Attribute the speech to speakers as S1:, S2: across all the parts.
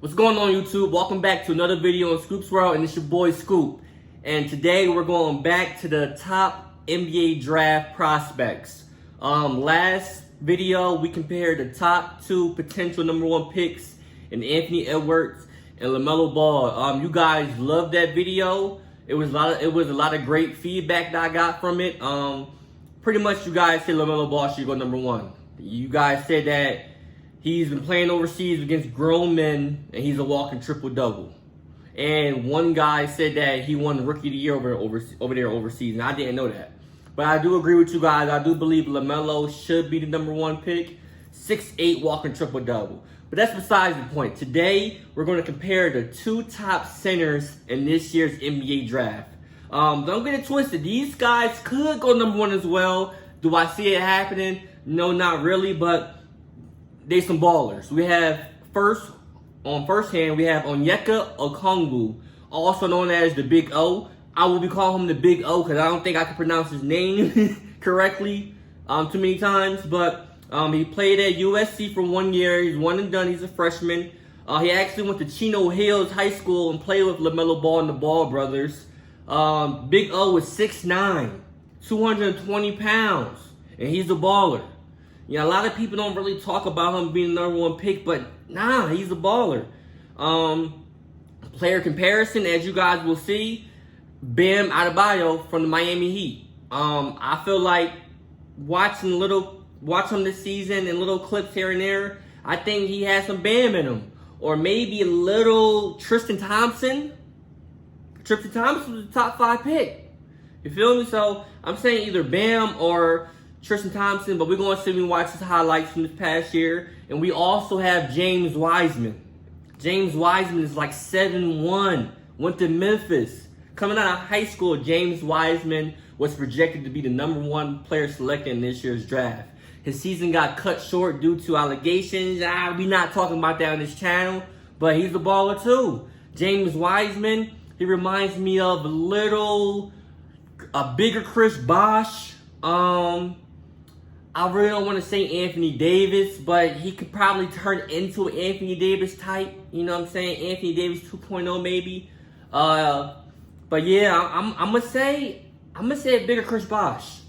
S1: What's going on, YouTube? Welcome back to another video on Scoop's World, and it's your boy Scoop. And today we're going back to the top NBA draft prospects. Last video we compared the top two potential #1 picks in Anthony Edwards and LaMelo Ball. You guys loved that video. It was a lot of great feedback that I got from it. Pretty much you guys said LaMelo Ball should go #1. You guys said that he's been playing overseas against grown men, and he's a walking triple-double. And one guy said that he won Rookie of the Year over there overseas, and I didn't know that. But I do agree with you guys. I do believe LaMelo should be the #1 pick. 6'8", walking triple-double. But that's besides the point. Today, we're going to compare the two top centers in this year's NBA draft. Don't get it twisted. These guys could go #1 as well. Do I see it happening? No, not really, but they some ballers. We have first hand, we have Onyeka Okongwu, also known as the Big O. I will be calling him the Big O because I don't think I can pronounce his name correctly too many times. But he played at USC for 1 year. He's one and done. He's a freshman. He actually went to Chino Hills High School and played with LaMelo Ball and the Ball brothers. Big O is 6'9", 220 pounds, and he's a baller. Yeah, a lot of people don't really talk about him being the #1 pick, but nah, he's a baller. Player comparison, as you guys will see, Bam Adebayo from the Miami Heat. I feel like watching him this season and little clips here and there, I think he has some Bam in him. Or maybe a little Tristan Thompson. Tristan Thompson was the top 5 pick. You feel me? So I'm saying either Bam or Tristan Thompson, but we're going to see when we watch his highlights from this past year. And we also have James Wiseman. James Wiseman is like 7'1", went to Memphis. Coming out of high school, James Wiseman was projected to be the #1 player selected in this year's draft. His season got cut short due to allegations. We're not talking about that on this channel, but he's a baller too. James Wiseman, he reminds me of a bigger Chris Bosh. I really don't want to say Anthony Davis, but he could probably turn into an Anthony Davis type. You know what I'm saying? Anthony Davis 2.0 maybe. But yeah, I'm gonna say a bigger Chris Bosh.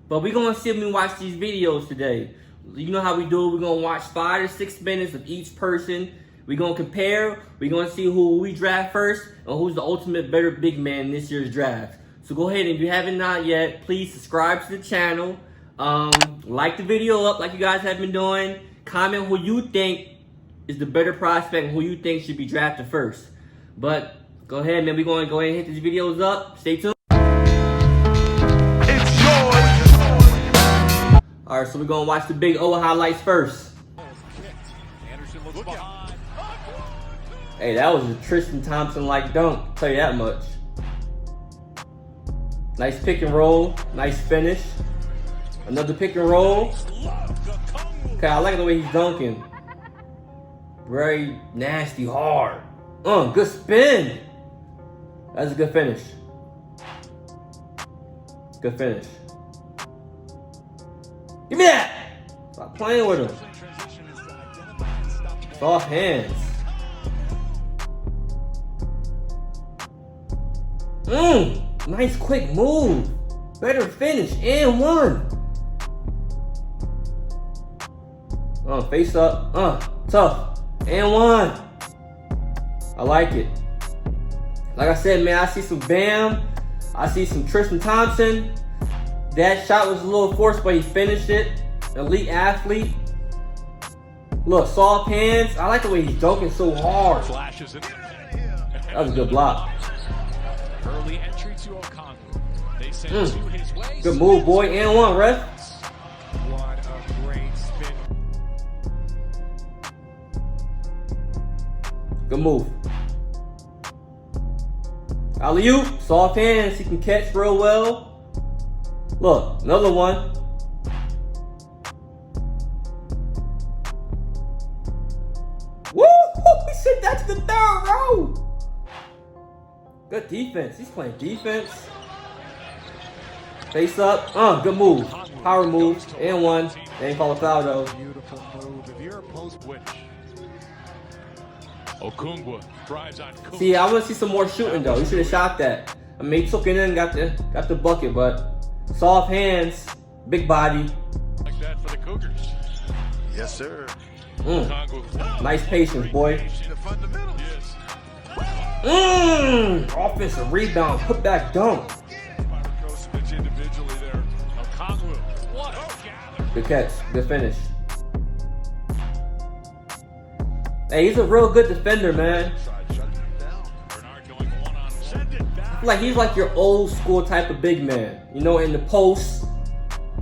S1: But we're gonna see when we watch these videos today. You know how we do it. We're gonna watch 5 to 6 minutes of each person. We're gonna compare. We're gonna see who we draft first and who's the ultimate better big man in this year's draft. So go ahead, and if you haven't not yet, please subscribe to the channel. Like the video up like you guys have been doing. Comment who you think is the better prospect and who you think should be drafted first. But go ahead, man. We're going to go ahead and hit these videos up. Stay tuned.
S2: It's yours.
S1: Alright, so we're going to watch the Big O highlights first. Hey, that was a Tristan Thompson-like dunk. I'll tell you that much. Nice pick and roll. Nice finish. Another pick and roll. Okay, I like the way he's dunking. Very nasty, hard. Good spin. That's a good finish. Good finish. Give me that! Stop playing with him. Soft hands. Nice quick move. Better finish and one. Face up. Tough. And one. I like it. Like I said, man, I see some Bam. I see some Tristan Thompson. That shot was a little forced, but he finished it. Elite athlete. Look, soft hands. I like the way he's dunking so hard. That was a good block.
S2: Early entry to Okongwu. They send to his way.
S1: Good move, boy. And one, ref.
S2: What a great spin.
S1: Good move. Alley-oop. Soft hands. He can catch real well. Look, another one. Woo! He sent that to the 3rd row. Good defense. He's playing defense. Face up. Good move. Power move. And one. They ain't call a foul though.
S2: Beautiful move. If you're a post, which Okongwu drives on Kuz.
S1: See, I want to see some more shooting though. He should have shot that. I mean, he took it in, got the bucket, but soft hands, big body.
S2: Like that for the Cougars.
S3: Yes, sir.
S2: Okongwu.
S1: Nice patience, boy.
S3: The fundamentals.
S2: Yes.
S1: Offensive rebound, put back dunk.
S2: Individually there. Okongwu. What a gather.
S1: Good catch, good finish. Hey, he's a real good defender, man.
S2: Bernard going one-on-one. Send it back.
S1: Like he's like your old school type of big man. You know, in the post,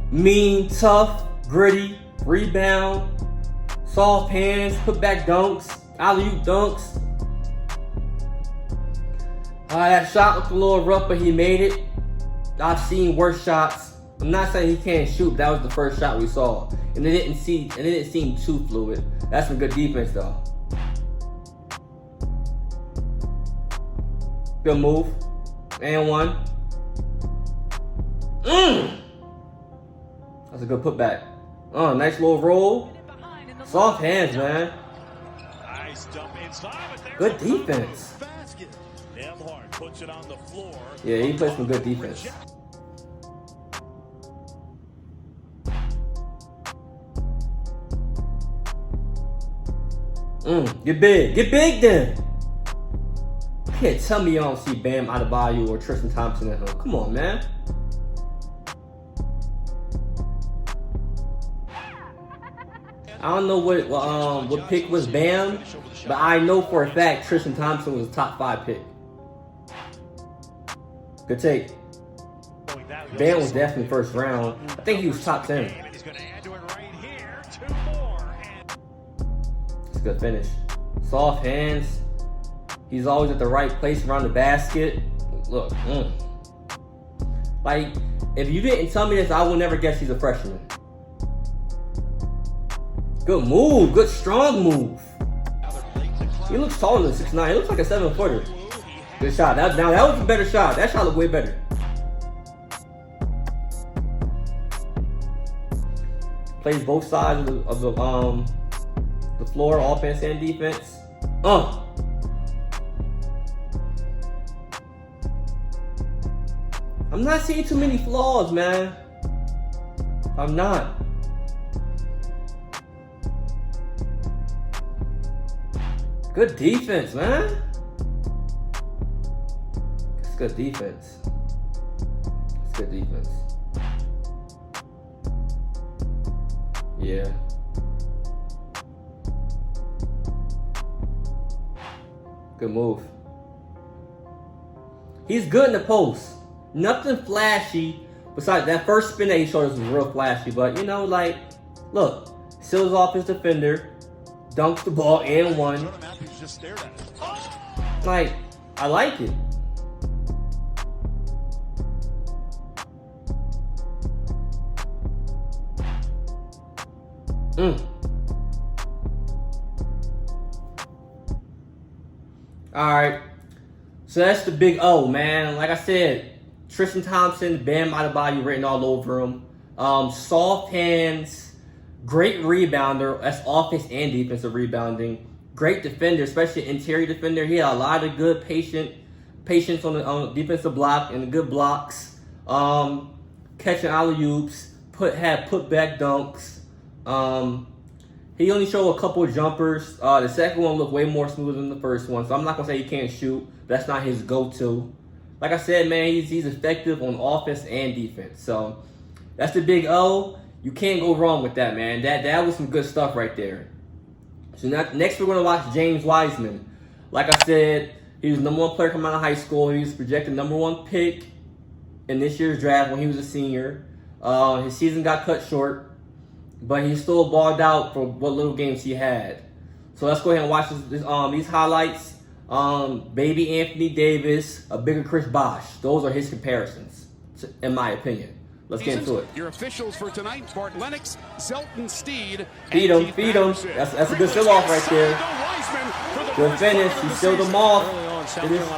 S1: mean, tough, gritty, rebound, soft hands, put back dunks, alley-oop dunks. That shot looked a little rough, but he made it. I've seen worse shots. I'm not saying he can't shoot, but that was the first shot we saw, and it didn't seem too fluid. That's some good defense, though. Good move, and one. That's a good putback. Nice little roll. Soft hands, man.
S2: Nice dump inside, but there's
S1: Good
S2: a
S1: defense.
S2: basket. Nemhard puts it on the floor.
S1: Yeah, he plays some good defense. Get big then. You can't tell me you don't see Bam Adebayo or Tristan Thompson at home. Come on, man. I don't know what pick was Bam, but I know for a fact Tristan Thompson was a top 5 pick. Good take. Bam was definitely first round. I think he was top 10.
S2: He's going to add to it right here. 2 more.
S1: It's a good finish. Soft hands. He's always at the right place around the basket. Look, like, if you didn't tell me this, I would never guess he's a freshman. Good move, good strong move. He looks taller than 6'9". He looks like a 7-footer. Good shot. That was a better shot. That shot looked way better. Plays both sides of the floor, offense and defense. I'm not seeing too many flaws, man. I'm not. Good defense, man. It's good defense. It's good defense. Yeah. Good move. He's good in the post. Nothing flashy besides that first spin that he showed us was real flashy. But, you know, like, look, seals off his defender, dunks the ball and one. Like, I like it. Alright. So that's the big O, man. Like I said, Tristan Thompson, Bam Adebayo written all over him. Soft hands, great rebounder. That's offense and defensive rebounding. Great defender, especially interior defender. He had a lot of good patience on the defensive block and good blocks. Catching alley-oops, had put-back dunks. He only showed a couple of jumpers. The second one looked way more smooth than the first one, so I'm not going to say he can't shoot. That's not his go-to. Like I said, man, he's effective on offense and defense. So that's the big O. You can't go wrong with that, man. That was some good stuff right there. So next we're going to watch James Wiseman. Like I said, he was the #1 player coming out of high school. He was projected #1 pick in this year's draft when he was a senior. His season got cut short, but he still balled out for what little games he had. So let's go ahead and watch these highlights. Baby Anthony Davis, a bigger Chris Bosh. Those are his comparisons, in my opinion. Let's get into it.
S4: Your officials for tonight: Bart Lennox, Zelton Steed,
S1: Feed him. That's a good fill off right there. Good finish. He sealed them off.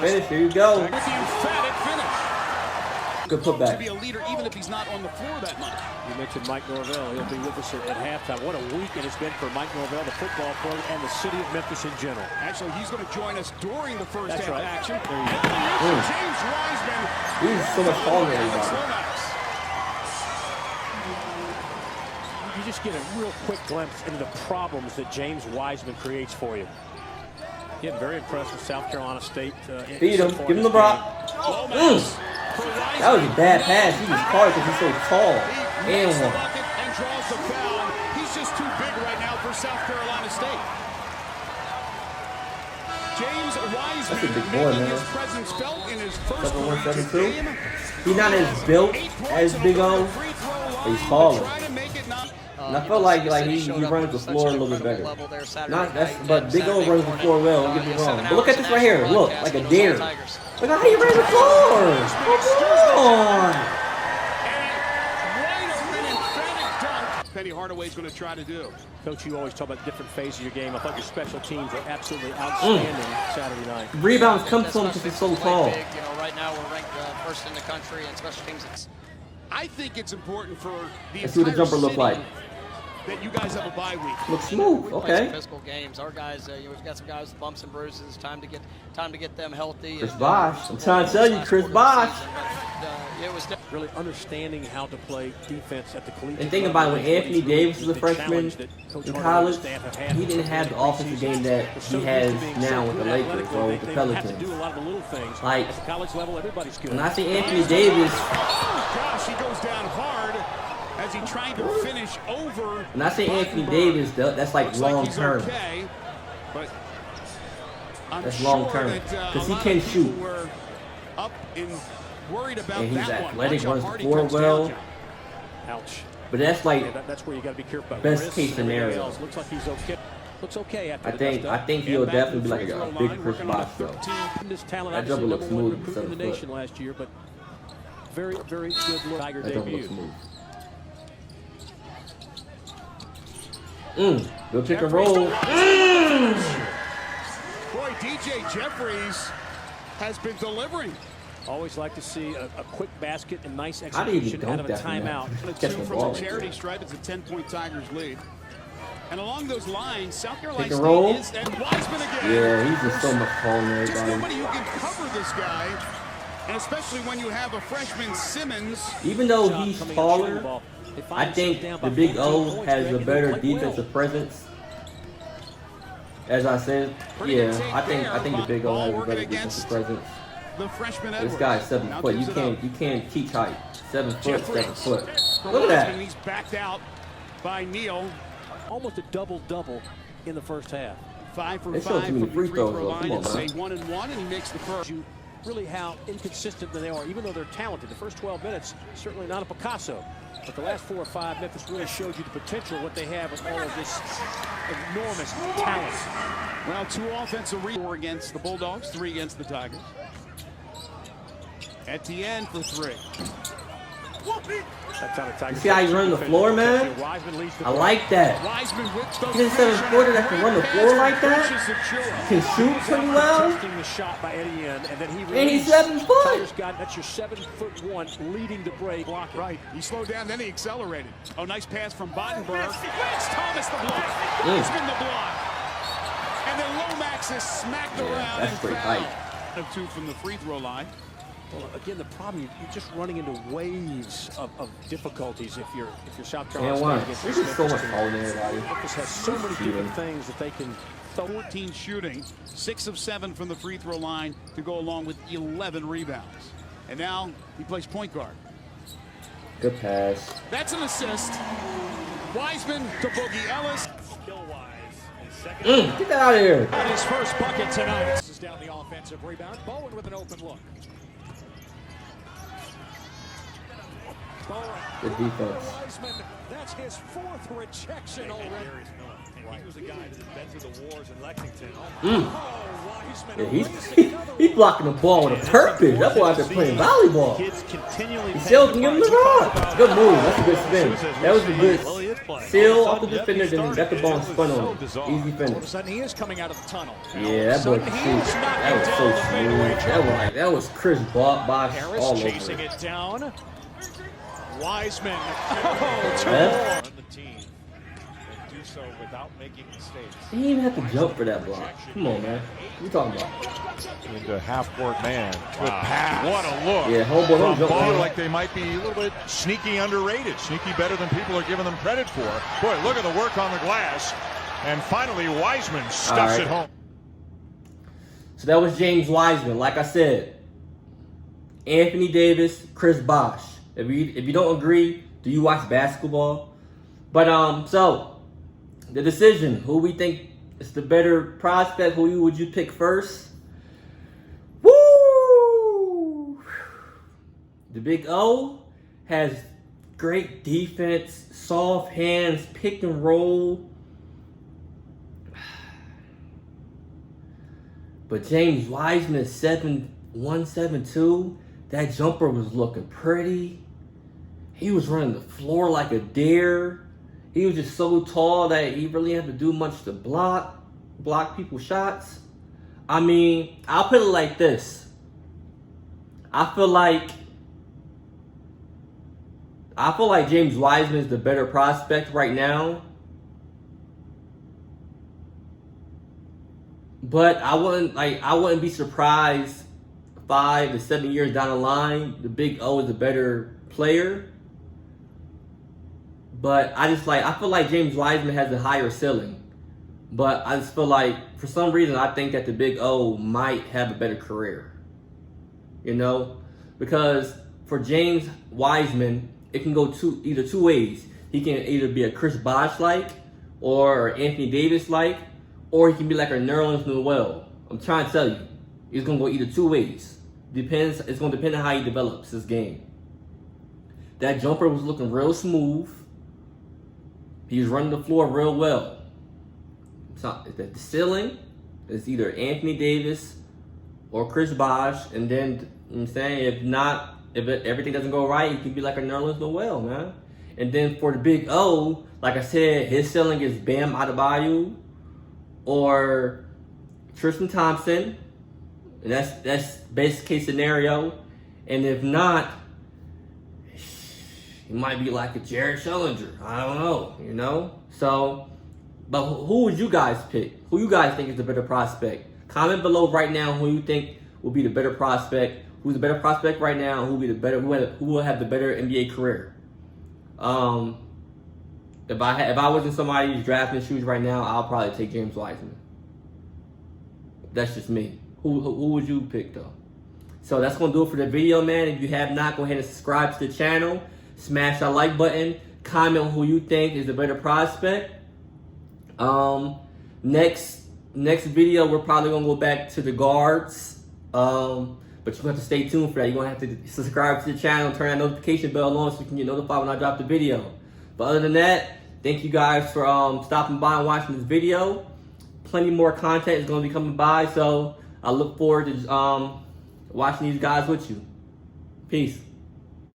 S1: Finish. Here you go. Good
S4: to
S1: putback.
S4: be a leader even if he's not on the floor that much.
S5: You mentioned Mike Norvell. He'll be with us at halftime. What a weekend it's been for Mike Norvell, the football program, and the city of Memphis in general.
S4: Actually, he's going to join us during the first half action.
S5: There you go.
S4: James Wiseman.
S1: He's so much taller than
S4: Alex
S1: everybody.
S4: Lomax.
S5: You just get a real quick glimpse into the problems that James Wiseman creates for you. Again, very impressed with South Carolina State.
S1: Feed him. Give him the block. That was a bad pass. He was hard because he's so tall. And one.
S4: And draws the foul. He's just too big right now for South Carolina State. James Wiseman
S1: That's a big boy,
S4: making
S1: man.
S4: his presence felt in his first
S1: 7'1",
S4: game.
S1: He's not as built as Big O, but he's taller. And I feel like he runs the floor a little bit better. But Big O runs the floor well. Don't get me wrong. But look at this right here. Look, like a deer. Look how he ran the floor. Come on.
S4: Penny Hardaway's going to try to do.
S5: Coach, you always talk about different phases of your game. I thought your special teams were absolutely outstanding Saturday night.
S1: Rebounds come to him because he's so tall.
S6: Big, you know, right now we're ranked first in the country in special teams.
S4: I think it's important for the
S1: Let's see what the jumper look like.
S4: that you guys have a bye week.
S1: Looks smooth.
S6: We play some
S1: Okay.
S6: physical games. Our guys, you know, we've got some guys with bumps and bruises. Time to get them healthy.
S1: Chris
S6: and,
S1: Bosh. I'm trying to tell you, Chris Bosh.
S6: It was
S5: Really understanding how to play defense at the collegiate
S1: And think about it, when Anthony Davis was a freshman in college, he didn't have the offensive game that he has now with the Lakers or with the Pelicans. Like,
S5: college level, everybody's good.
S1: when I see Anthony Davis,
S4: Oh, gosh, he goes down hard as he tried to finish over.
S1: when I say Anthony Davis, that's like
S4: Looks
S1: long
S4: he's
S1: term.
S4: okay, but I'm
S1: That's
S4: sure
S1: long term.
S4: that,
S1: Because
S4: a
S1: he
S4: lot
S1: can
S4: of people
S1: shoot.
S4: were up and worried about
S1: And he's
S4: that
S1: athletic,
S4: one.
S1: runs
S4: Watch how hard
S1: the
S4: he
S1: floor
S4: comes down,
S1: well.
S4: John.
S5: Ouch.
S1: But that's like,
S5: Yeah, that's where you got to be careful.
S1: Best
S5: Wrists
S1: case
S5: and everything
S1: scenario.
S5: else. Looks like he's okay. Looks okay after
S1: I
S5: the
S1: think
S5: dust-up.
S1: he'll
S4: And back
S1: definitely be
S4: to the
S1: like
S4: free
S1: a
S4: throw
S1: big
S4: line,
S1: Chris
S4: working on
S1: Bosh
S4: the
S1: though.
S4: 13.
S5: This talent,
S1: That
S5: obviously,
S1: jumper looks
S5: number one
S1: smooth
S5: recruit in the
S1: from 7
S5: nation last year, but very, very good look. Tiger
S1: That jumper looks
S5: debut.
S1: smooth. Good pick and roll.
S4: Boy, DJ Jeffries has been delivering.
S5: Always like to see a quick basket and nice
S1: How do you
S5: execution out of a
S1: dunk that from
S5: timeout.
S1: there?
S4: The
S1: Catch
S4: two
S1: the
S4: from
S1: ball
S4: the
S1: right
S4: charity
S1: there.
S4: stripe. It's a 10-point Tigers lead. And along those lines, South Carolina
S1: Pick and
S4: State
S1: roll.
S4: is, and Wiseman again.
S1: Yeah, he's just so much taller than
S4: Just
S1: everybody.
S4: nobody who can cover this guy. And especially when you have a freshman Simmons.
S1: Even though
S5: Shot
S1: he's
S5: coming and shooting the
S1: taller,
S5: ball. They find
S1: I
S5: themselves
S1: think
S5: down
S1: the
S5: by
S1: Big
S5: 14
S1: O
S5: points,
S1: has
S5: Greg,
S1: a
S5: and
S1: better
S5: they play well.
S1: defensive presence. As I said, yeah, I think the Big O has a better defensive presence.
S4: The freshman
S1: This
S4: Edwards.
S1: guy's 7
S4: Now
S1: foot.
S4: gives it up.
S1: You can't teach height. 7 foot, 7
S4: Jeffries.
S1: foot.
S4: For
S1: Look at
S4: Wiseman,
S1: that.
S4: He's backed out by Neal.
S5: Almost a double-double in the first half.
S4: 5 for
S1: They
S4: 5
S1: showed too
S4: from
S1: many
S4: the
S1: free
S4: free
S1: throws,
S4: throw
S1: though.
S4: line.
S1: Come on,
S4: It's a
S1: man.
S4: 1-and-1, and he makes the first.
S5: You really how inconsistent they are, even though they're talented. The first 12 minutes, certainly not a Picasso. But the last 4 or 5 Memphis really showed you the potential, what they have with all of this enormous talent.
S4: Well, 2 offensive rebounds against the Bulldogs, 3 against the Tigers. Etienne for 3.
S5: That's how the Tigers.
S1: See how he's running the floor, man?
S5: Wiseman leads the
S1: I like that.
S4: Wiseman with those
S1: He's a 7-footer that can run the floor like that. Can shoot pretty well.
S5: Testing the shot by Etienne, and then he
S1: And he's
S5: released.
S1: 7 foot.
S5: Tigers got, that's your 7'1" leading the break. Block it.
S4: Right. He slowed down, then he accelerated. Oh, nice pass from Bottenberg. Lance Thomas the block. Wiseman the block. And then Lomax is smacked around
S1: that's
S4: and
S1: pretty
S4: fouled.
S1: tight.
S4: Of 2 from the free throw line.
S5: Well, again, the problem, you're just running into waves of difficulties if you're South Carolina
S1: And
S5: State
S1: one.
S5: against
S1: This
S5: this
S1: is so much
S5: Memphis team.
S1: taller than everybody.
S5: Memphis has so many different things that they can throw.
S4: 14 shooting, 6 of 7 from the free throw line to go along with 11 rebounds. And now he plays point guard.
S1: Good pass.
S4: That's an assist. Wiseman to Boogie Ellis.
S1: Get that out of here.
S4: Got his first bucket tonight.
S7: This is down the offensive rebound. Bowen with an open look. Bowen.
S1: Good defense.
S7: Wiseman, that's his 4th rejection already.
S2: He was a guy that had been through the wars in Lexington.
S7: Oh, Wiseman
S1: Yeah, he's blocking the ball with a purpose. That boy out there playing volleyball.
S2: Kids continually
S1: He still can give him the rock. Good move. That's a good spin. That was a good.
S2: Well, he is
S7: play.
S1: Seal off the defender, then got the ball spun on him. Easy
S7: All of a
S1: finish.
S7: sudden, he is coming out of the tunnel.
S1: Yeah, that boy that was so smooth. That was Chris Bosh all
S7: Harris
S1: over
S7: chasing
S1: it.
S7: it down. Wiseman.
S1: Huh?
S2: Run the team and do so without making mistakes.
S1: He didn't even have to jump for that block. Come on, man. What you talking about?
S8: Into half-court man. Good pass. What a look.
S1: Yeah, homeboy, don't jump.
S8: Ball
S1: Man.
S8: like they might be a little bit sneaky underrated. Sneaky better than people are giving them credit for. Boy, look at the work on the glass. And finally, Wiseman stuffs it home.
S1: So that was James Wiseman. Like I said, Anthony Davis, Chris Bosh. If you don't agree, do you watch basketball? But so the decision, who we think is the better prospect, who would you pick first? Woo! The Big O has great defense, soft hands, pick and roll. But James Wiseman is 7'1", 7'2". That jumper was looking pretty. He was running the floor like a deer. He was just so tall that he really didn't have to do much to block people's shots. I mean, I'll put it like this. I feel like James Wiseman is the better prospect right now. But I wouldn't be surprised 5 to 7 years down the line, the Big O is the better player. But I feel like James Wiseman has a higher ceiling. But I just feel like, for some reason, I think that the Big O might have a better career. You know? Because for James Wiseman, it can go either two ways. He can either be a Chris Bosh-like, or Anthony Davis-like, or he can be like a Nerlens Noel. I'm trying to tell you. It's going to go either two ways. It's going to depend on how he develops his game. That jumper was looking real smooth. He was running the floor real well. So the ceiling is either Anthony Davis or Chris Bosh. And then, you know what I'm saying, if everything doesn't go right, he can be like a Nerlens Noel, man. And then for the Big O, like I said, his ceiling is Bam Adebayo or Tristan Thompson. And that's best case scenario. And if not, he might be like a Jared Schillinger. I don't know, you know? So, but who would you guys pick? Who you guys think is the better prospect? Comment below right now who you think will be the better prospect. Who's the better prospect right now? Who will have the better NBA career? If I was in somebody's drafting shoes right now, I'll probably take James Wiseman. That's just me. Who would you pick though? So that's gonna do it for the video, man. If you have not, go ahead and subscribe to the channel. Smash that like button. Comment who you think is the better prospect. Next video, we're probably gonna go back to the guards. But you have to stay tuned for that. You're gonna have to subscribe to the channel, turn that notification bell on so you can get notified when I drop the video. But other than that, thank you guys for stopping by and watching this video. Plenty more content is gonna be coming by, so I look forward to watching these guys with you. Peace.